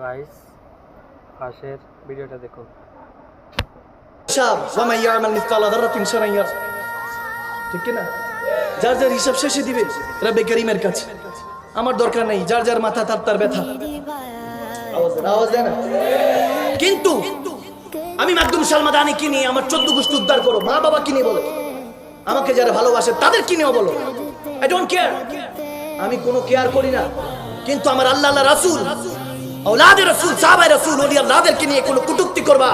Guys পাশের ভিডিওটা দেখুন। ঠিক না? যার যার হিসাব শেষে দিবে রব্বে করিমের কাছে। আমার দরকার নেই, যার যার মাথা তার ব্যথা। আওয়াজ দেয় না? কিন্তু আমি মাকদুম সালমাদানি কি নিয়ে আমার 14 গোষ্ঠী উদ্ধার করো, মা বাবা কি নিয়ে বলো, আমাকে যারা ভালোবাসে তাদের কি নিয়ে বলো, আই ডোন্ট কেয়ার, আমি কোনো কেয়ার করি না। কিন্তু আমার আল্লাহ রাসূল, আওলাদে রাসূল, সাহাবায়ে রাসূল, ওলি আল্লাহদেরকে নিয়ে কোনো কটূক্তি করবা,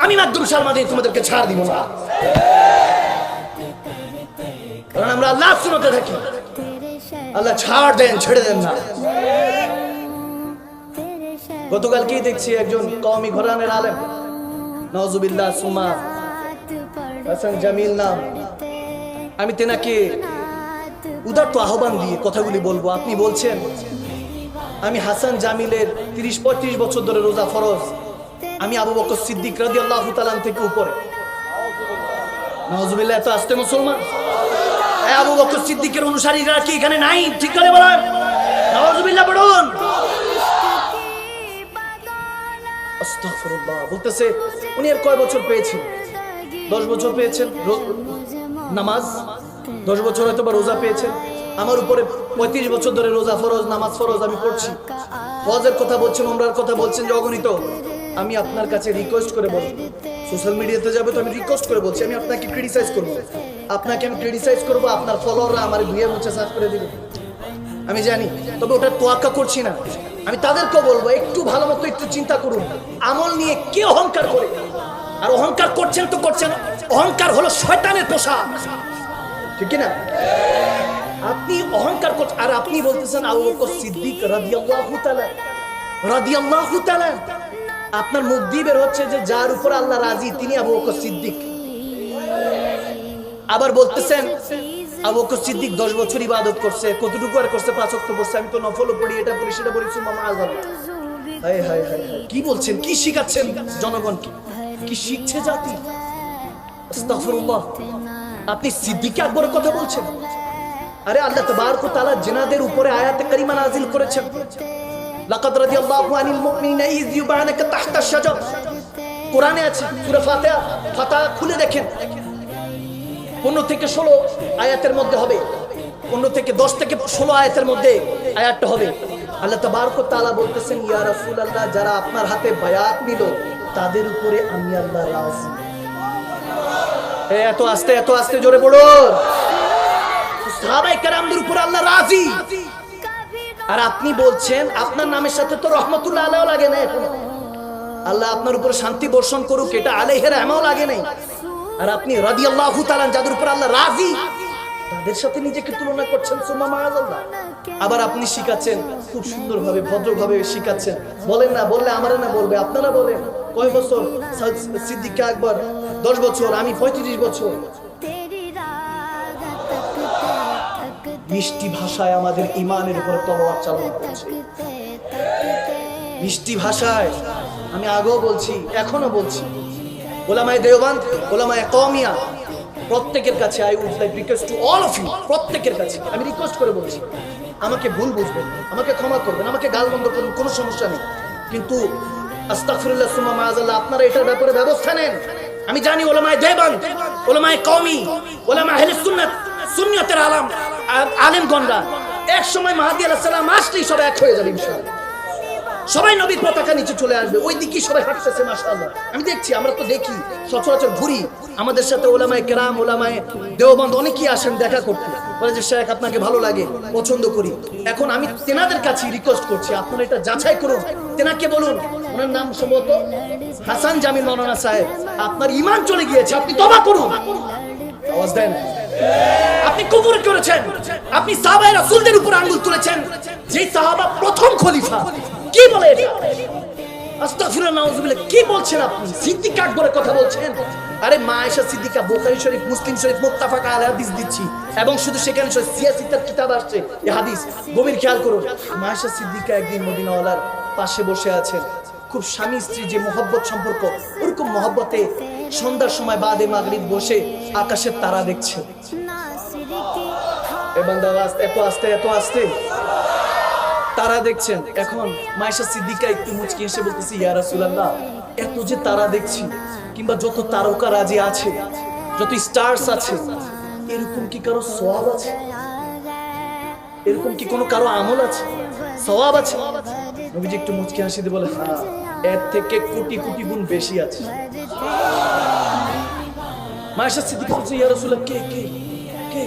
আমি মাকদুম সালমাদানি তোমাদেরকে ছাড় দিব না। কারণ আমরা আল্লাহ সুন্নতে থাকি, আল্লাহ ছাড় দেন, ছেড়ে দেন না। গতকালকেই দেখছি একজন কওমি ঘরানার আলেম, নাউজুবিল্লাহ সুমা হাসান জামিল নাম, আমি তেনাকে উদাত্ত আহ্বান দিয়ে কথাগুলি বলবো। আপনি বলছেন আমি হাসান জামিলের 30-35 বছর ধরে রোজা ফরজ, আমি আবু বকর সিদ্দিক রাদিয়াল্লাহু তাআলা থেকে উপরে। নাউজুবিল্লাহ, এত আস্তে মুসলমান? আবু বকর সিদ্দিকের অনুসারীরা কি এখানে নাই? ঠিক করে বলেন নাউজুবিল্লাহ পড়ুন। আস্তাগফিরুল্লাহ। বলতেছে উনি এর কয় বছর পেয়েছেন? 10 বছর পেয়েছেন নামাজ, 10 বছর হয়তো বা রোজা পেয়েছেন। আমার উপরে 35 বছর ধরে রোজা ফরজ, নামাজ ফরজ আমি পড়ছি। হজের কথা বলছেন, উমরার কথা বলছেন যে অগণিত। আমি আপনার কাছে রিকোয়েস্ট করে বলবো, সোশ্যাল মিডিয়াতে যাবে তো আমি রিকোয়েস্ট করে বলছি, আমি আপনাকে ক্রিটিসাইজ করবো, আপনাকে আমি ক্রিটিসাইজ করবো, আপনার ফলোয়াররা আমার ধুয়ে মুছে সাফ করে দিবে, আমি জানি। তবে ওটা তোয়াক্কা করছি না। আমি তাদেরকেও বলবো একটু ভালো মতো একটু চিন্তা করুন। আমল নিয়ে কে অহংকার করে? আর অহংকার করছেন তো করছেন, অহংকার হলো শয়তানের পোশাক, ঠিক না? আপনি অহংকার করছেন আর আপনি বলতেছেন আবু বকর সিদ্দিক রাদিয়াল্লাহু তাআলা। আপনার মুখ দিয়ে বের হচ্ছে যে যার উপর আল্লাহ রাজি তিনি আবু বকর সিদ্দিক। আবার বলতেছেন আবু বকর সিদ্দিক 10 বছর ইবাদত করছে, কতটুকু আর করছে? 5 ওয়াক্ত পড়ছে, আমি তো নফলও পড়ি, এটা পড়ি, সেটা পড়ি, সুম্মা আযাল্লাহ। হায় হায় হায়, কি বলছেন? কি শিখাচ্ছেন জনগণকে? কি শিখছে জাতি? আস্তাগফিরুল্লাহ। আপনি সিদ্দিক আকবরের কথা বলছেন? আরে আল্লাহ তাবারক ওয়া তাআলা জিনাদের উপরে আয়াতে কারিমা নাযিল করেছেন, লাকাদ রাদিয়াল্লাহু আনিল মুমিনিনা ইয ইউবায়িনুকা তাহতা আশ-শাজার। কোরআনে আছে, সূরা ফাতিহা, ফাতিহা খুলে দেখেন, 15 থেকে 16 আয়াতের মধ্যে হবে, 15 থেকে 10 থেকে 16 আয়াতের মধ্যে আয়াতটা হবে। আল্লাহ তাবারক ওয়া তাআলা বলতেছেন, ইয়া রাসূলুল্লাহ, যারা আপনার হাতে বায়াত নিল তাদের উপরে আমি আল্লাহ রাজি। এত আস্তে জোরে পড়ুন। সাহাবায়ে কেরামদের উপর আল্লাহ রাজি। আর আপনি বলছেন আপনার নামের সাথে তো রহমাতুল্লাহ আলাইহি লাগে না, এখন আল্লাহ আপনার উপর শান্তি বর্ষণ করুক, এটা আলাইহি রাহমাও লাগে নাই। আর আপনি রাদিয়াল্লাহু তাআলা, যাদের উপর আল্লাহ রাজি, তাদের সাথে নিজেকে তুলনা করছেন, সুম্মা মাআযাল্লাহ। আবার আপনি শিখাচ্ছেন খুব সুন্দরভাবে, ভদ্রভাবে শিখাচ্ছেন। বলেন না, বললে আমারে না বলবে, আপনারা বলেন কয় বছর? সিদ্দিক আকবর 10 বছর, আমি 35 বছর। মিষ্টি ভাষায় আমাদের ঈমানের উপর তলোয়ার চালানো হচ্ছে, মিষ্টি ভাষায়। আমি আগেও বলছি, এখনো বলছি, ওলামায়ে দেওবান্দ, ওলামায়ে কওমিয়া, প্রত্যেকের কাছে I would like request to all of you, প্রত্যেকের কাছে আমি রিকোয়েস্ট করে বলছি, আমাকে ভুল বুঝবেন, আমাকে ক্ষমা করবেন, আমাকে গালমন্দ করবেন, কোনো সমস্যা নেই। কিন্তু আস্তাগফিরুল্লাহ সুম্মা মাআযাল্লাহ, আপনারা এটার ব্যাপারে ব্যবস্থা নেন। আমি জানি ওলামায়ে দেওবান্দ, ওলামায়ে কওমি, ওলামা আহলে সুন্নাত, সুন্নিয়তের আলেমগণরা এক সময় মাহদী আলাইহিস সালাম আসলেই সবাই এক হয়ে যাবে ইনশাআল্লাহ, সবাই নবীর পতাকা নিচে চলে আসবে, ওই দিকেই সবাই হাঁটতেছে মাশাআল্লাহ। আমি দেখছি, আমরা তো দেখি, সচরাচর ঘুরি, আমাদের সাথে ওলামায়ে কেরাম, ওলামায়ে দেওবন্দ অনেকেই আসেন দেখা করতে, বলে যে শেখ আপনাকে ভালো লাগে, পছন্দ করি। এখন আমি তেনাদের কাছে রিকোয়েস্ট করছি, আপনারা এটা যাচাই করুন, তেনাকে বলুন, ওনার নাম সম্ভবত হাসান জামিল মাওলানা সাহেব, আপনার ঈমান চলে গিয়েছে, আপনি তওবা করুন। আওয়াজ দেন। আপনি কুফর করেছেন, আপনি সাহাবায়ে রাসূলদের উপর আঙ্গুল তুলেছেন, যে সাহাবা প্রথম খলিফা। কি বলে এটা? আস্তাগফিরুল্লাহ, নাউযুবিল্লাহ। কি বলছেন আপনি? সিদ্দিক আকবরের কথা বলছেন? আরে মা আয়েশা সিদ্দিকা, বুখারী শরীফ, মুসলিম শরীফ, মুত্তাফাক আলাইহি হাদিস দিচ্ছি, এবং শুধু সেখানে সিয়াসিতার কিতাব আসছে এই হাদিস, গভীর খেয়াল করুন। মা আয়েশা সিদ্দিকা একদিন মদিনাওয়ালার পাশে বসে আছেন, খুব স্বামী স্ত্রী যে মহব্বত সম্পর্ক, ওরকম মহব্বতে সন্ধ্যার সময় বাদে মাগরিব বসে আকাশের তারা দেখছে। এ বান্দা এত আস্তে তারা দেখছেন। এখন মায়েশা সিদ্দিকা একটু মুচকি হেসে বলতেছে, ইয়া রাসূলুল্লাহ, এত যে তারা দেখছি, কিংবা যত তারকা রাজি আছে, যত স্টারস আছে, এরকম কি কারো সওয়াব আছে? এরকম কি কোনো কারো আমল আছে, সওয়াব আছে? নবীজি একটু মুচকি হাসি দিয়ে বলে, হ্যাঁ, এর থেকে কোটি কোটি গুণ বেশি আছে। মায়েশা সিদ্দিকা বলছে, ইয়া রাসূলুল্লাহ, কে কে কে?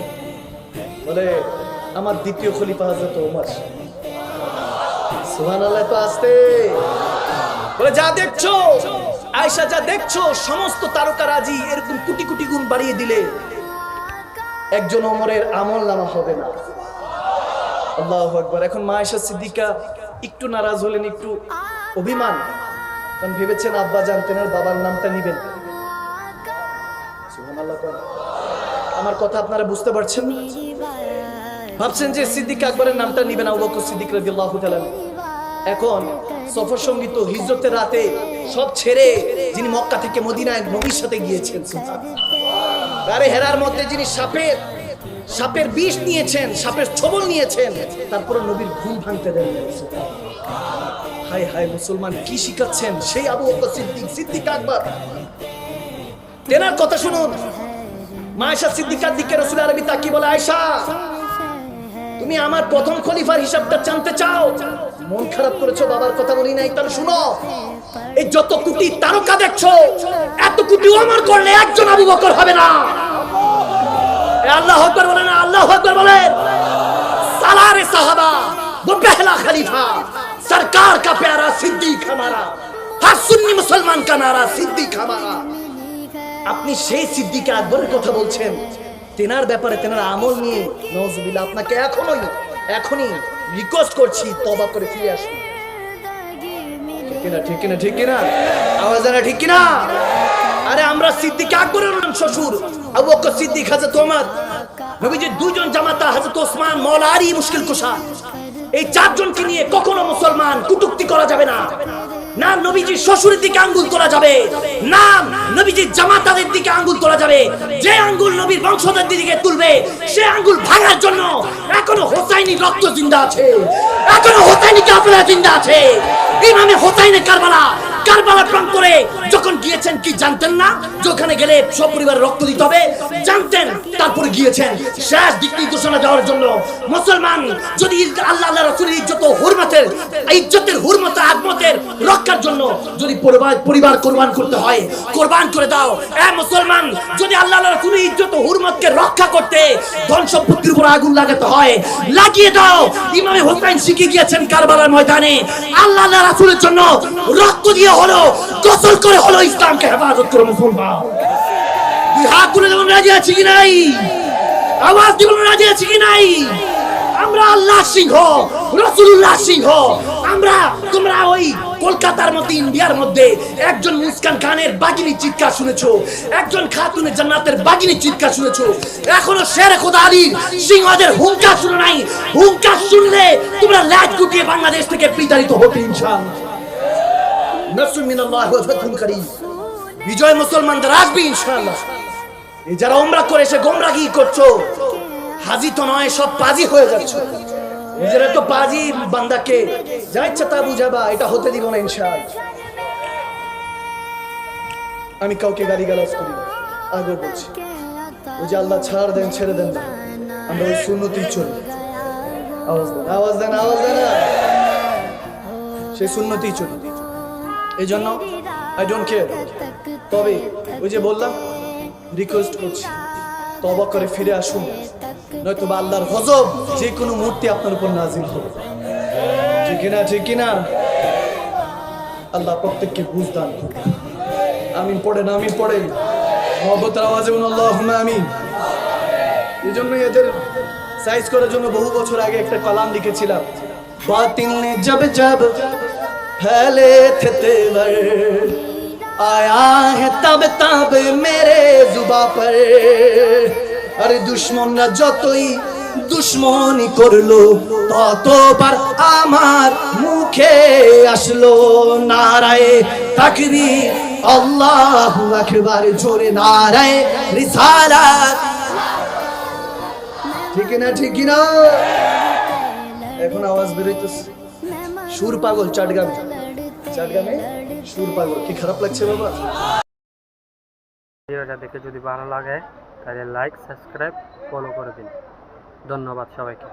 বলে, আমার দ্বিতীয় খলিফা হযরত ওমর। সুবহানাল্লাহ, তো আসতে বলে, যা দেখছো আয়েশা, যা দেখছো, সমস্ত তারকারাজি এরকম কোটি কোটি গুণ বাড়িয়ে দিলে একজন ওমরের আমল নামা হবে না। আল্লাহু আকবার। এখন মায়েশা সিদ্দিকা একটু নারাজ হলেন, একটু অভিমান, কারণ ভেবেছেন আব্বা জানতেন আর বাবার নামটা নিবেন। সুবহানাল্লাহ। আমার কথা আপনারা বুঝতে পারছেন? ভাবছেন যে সিদ্দিক আকবরের নামটা নিবেন, আবু বকর সিদ্দিক রাদিয়াল্লাহু তাআলা। এখন সফর সঙ্গীত হিজরতের রাতে সব ছেড়ে যিনি মক্কা থেকে মদিনায় নবীর সাথে গিয়েছেন, গারে হেরার মধ্যে যিনি সাপের বিষ নিয়েছেন, সাপের ছোবল নিয়েছেন, তারপরে নবীর ঘুম ভাঙতে দেন। হায় হায়, মুসলমান কি শিখাচ্ছেন সেই আবু বকর সিদ্দিক আকবর। তেনার কথা শুনুন। মায়েশা সিদ্দিকার দিকে রাসূল আরবি তাকিয়ে বলে, আয়েশা, তুমি আমার প্রথম খলিফার হিসাবটা জানতে চাও? মন খারাপ করেছো, বাবার কথা বলি নাই, তাহলে শুনো, এই যত কোটি তারকা দেখছো, এত কোটি ওমর করলে একজন আবু বকর হবে না। আল্লাহু আকবার বলেন, আল্লাহু আকবার বলেন। সালারে সাহাবা, वो पहला खलीफा, सरकार का प्यारा सिद्दीक हमारा, हर सुन्नी मुसलमान का नारा सिद्दीक हमारा। আপনি সেই সিদ্দিক আকবরের কথা বলছেন, তেনার ব্যাপারে, তেনার আমল নিয়ে নাউজুবিল্লাহ, আপনাকে এখনই রিকোয়েস্ট করছি, তওবা করে ফিরে আসুন। ঠিক কিনা? ঠিক কিনা? আওয়াজ না, ঠিক কিনা? আরে আমরা সিদ্দিক আকবরের নাম শ্বশুর আবু বকর সিদ্দিক, হযরত ওমর, নবীজির দুইজন জামাতা হযরত ওসমান, মাওলা আলী মুশকিল কুশা, এই চারজনকে নিয়ে কখনো মুসলমান কটূক্তি করা যাবে না। না নবীজির শ্বশুরের দিকে আঙ্গুল তোলা যাবে, না নবীজির জামাতাদের দিকে আঙ্গুল তোলা যাবে। যে আঙ্গুল নবীর বংশধরদের দিকে তুলবে, সে আঙ্গুল ভাঙার জন্য এখনো হোসাইনি রক্ত জিন্দা আছে, এখনো হোসাইনি কাফেলা জিন্দা আছে। ইমামে হোসাইনে কারবালা প্রান্তরে যখন গিয়েছেন, কি জানতেন না যে ওখানে গেলে সব পরিবার রক্ত দিতে হবে? জানতেন, তারপরে গিয়েছেন শেষ দিক নির্দেশনা দেওয়ার জন্য। মুসলমান যদি আল্লাহ রাসূলের ইজ্জতের হুরমত আগমতের রক্ষার জন্য যদি পরিবার কোরবান করতে হয়, কোরবান করে দাও। এ মুসলমান, যদি আল্লাহ রাসূলের ইজ্জত ও হুরমতকে রক্ষা করতে ধন সম্পত্তির উপর আগুন লাগাতে হয়, লাগিয়ে দাও। ইমামে হোসেন শিখে গিয়েছেন কারবালার ময়দানে, আল্লাহ রাসূলের জন্য রক্ত দিয়ে হলো, গোসল করে হলো, ইসলামকে হেফাজত করে মুসলমান। দুই হাত তুলে যেমন রাজি আছি কি নাই? আওয়াজ দিবেন, রাজি আছি কি নাই? আমরা আল্লাহ সিংহ, রাসূলুল্লাহ সিংহ। তোমরা ওই কলকাতার মধ্যে, ইন্ডিয়ার মধ্যে একজন মুসকান খানের বাগিনীর চিৎকার শুনেছো, একজন খাতুনে জান্নাতের বাগিনীর চিৎকার শুনেছো, এখনো শেরে খোদা আলীর সিংহদের হুঙ্কার শুনে নাই। হুঙ্কার শুনলে তোমরা লাজ গুটিয়ে বাংলাদেশ থেকে বিতাড়িত হতে ইনশাআল্লাহ। নাসরুম মিনাল্লাহি ওয়া ফাতহুন করিম। বিজয় মুসলমানদের আসবে ইনশাআল্লাহ। এই যারা উমরা করে এসে গোমরাগি করছো, হাজি তো নয়, সব পাজি হয়ে যাচ্ছে। নিজেরা তো পাজি, বান্দাকে যা ইচ্ছা তা বুঝাবা, এটা হতে দিব না ইনশাআল্লাহ। আমি কাউকে গালিগালাজ করি না, আগে বলছি, ওই যে আল্লাহ ছাড় দেন, ছেড়ে দেন না, আমরা ওই সুন্নতেই চলি। আওয়াজ দেন, সেই সুন্নতেই চলি। এই জন্য আই ডোন্ট কেয়ার। তবে ওই যে বললাম, রিকোয়েস্ট করছি, তওবা করে ফিরে আসুন, নয়তো বা আল্লাহর গজব যে কোনো মুহূর্তে আপনার উপর নাজিল হবে। ঠিক কিনা? আল্লাহ প্রত্যেককে বুঝ দান করুন। আমিন পড়েন, আমিন পড়েন, মহব্বতের আওয়াজে বলুন আল্লাহুম্মা আমিন। এই জন্যই এদের সাইজ করার জন্য বহু বছর আগে একটা কলাম লিখেছিলাম, বাতিল নে জব জব ফেলে থে তেवर आया है तब तब मेरे जुबा पर। আরে দুশ্মনরা যতই দুশ্মনী করলো, ততবার আমার মুখে আসলো নারায়ে তাকবীর, আল্লাহু আকবার, জোরে নারায়ে রিসালাত। ঠিক না? এখন আওয়াজ বেরোইতেছে। সুর পাগল চাটগামে, চাটগামে সুর পাগল। কি খারাপ লাগছে বাবা? ভিডিওটা দেখে যদি ভালো লাগে তাহলে লাইক, সাবস্ক্রাইব, ফলো করে দিন। ধন্যবাদ সবাইকে।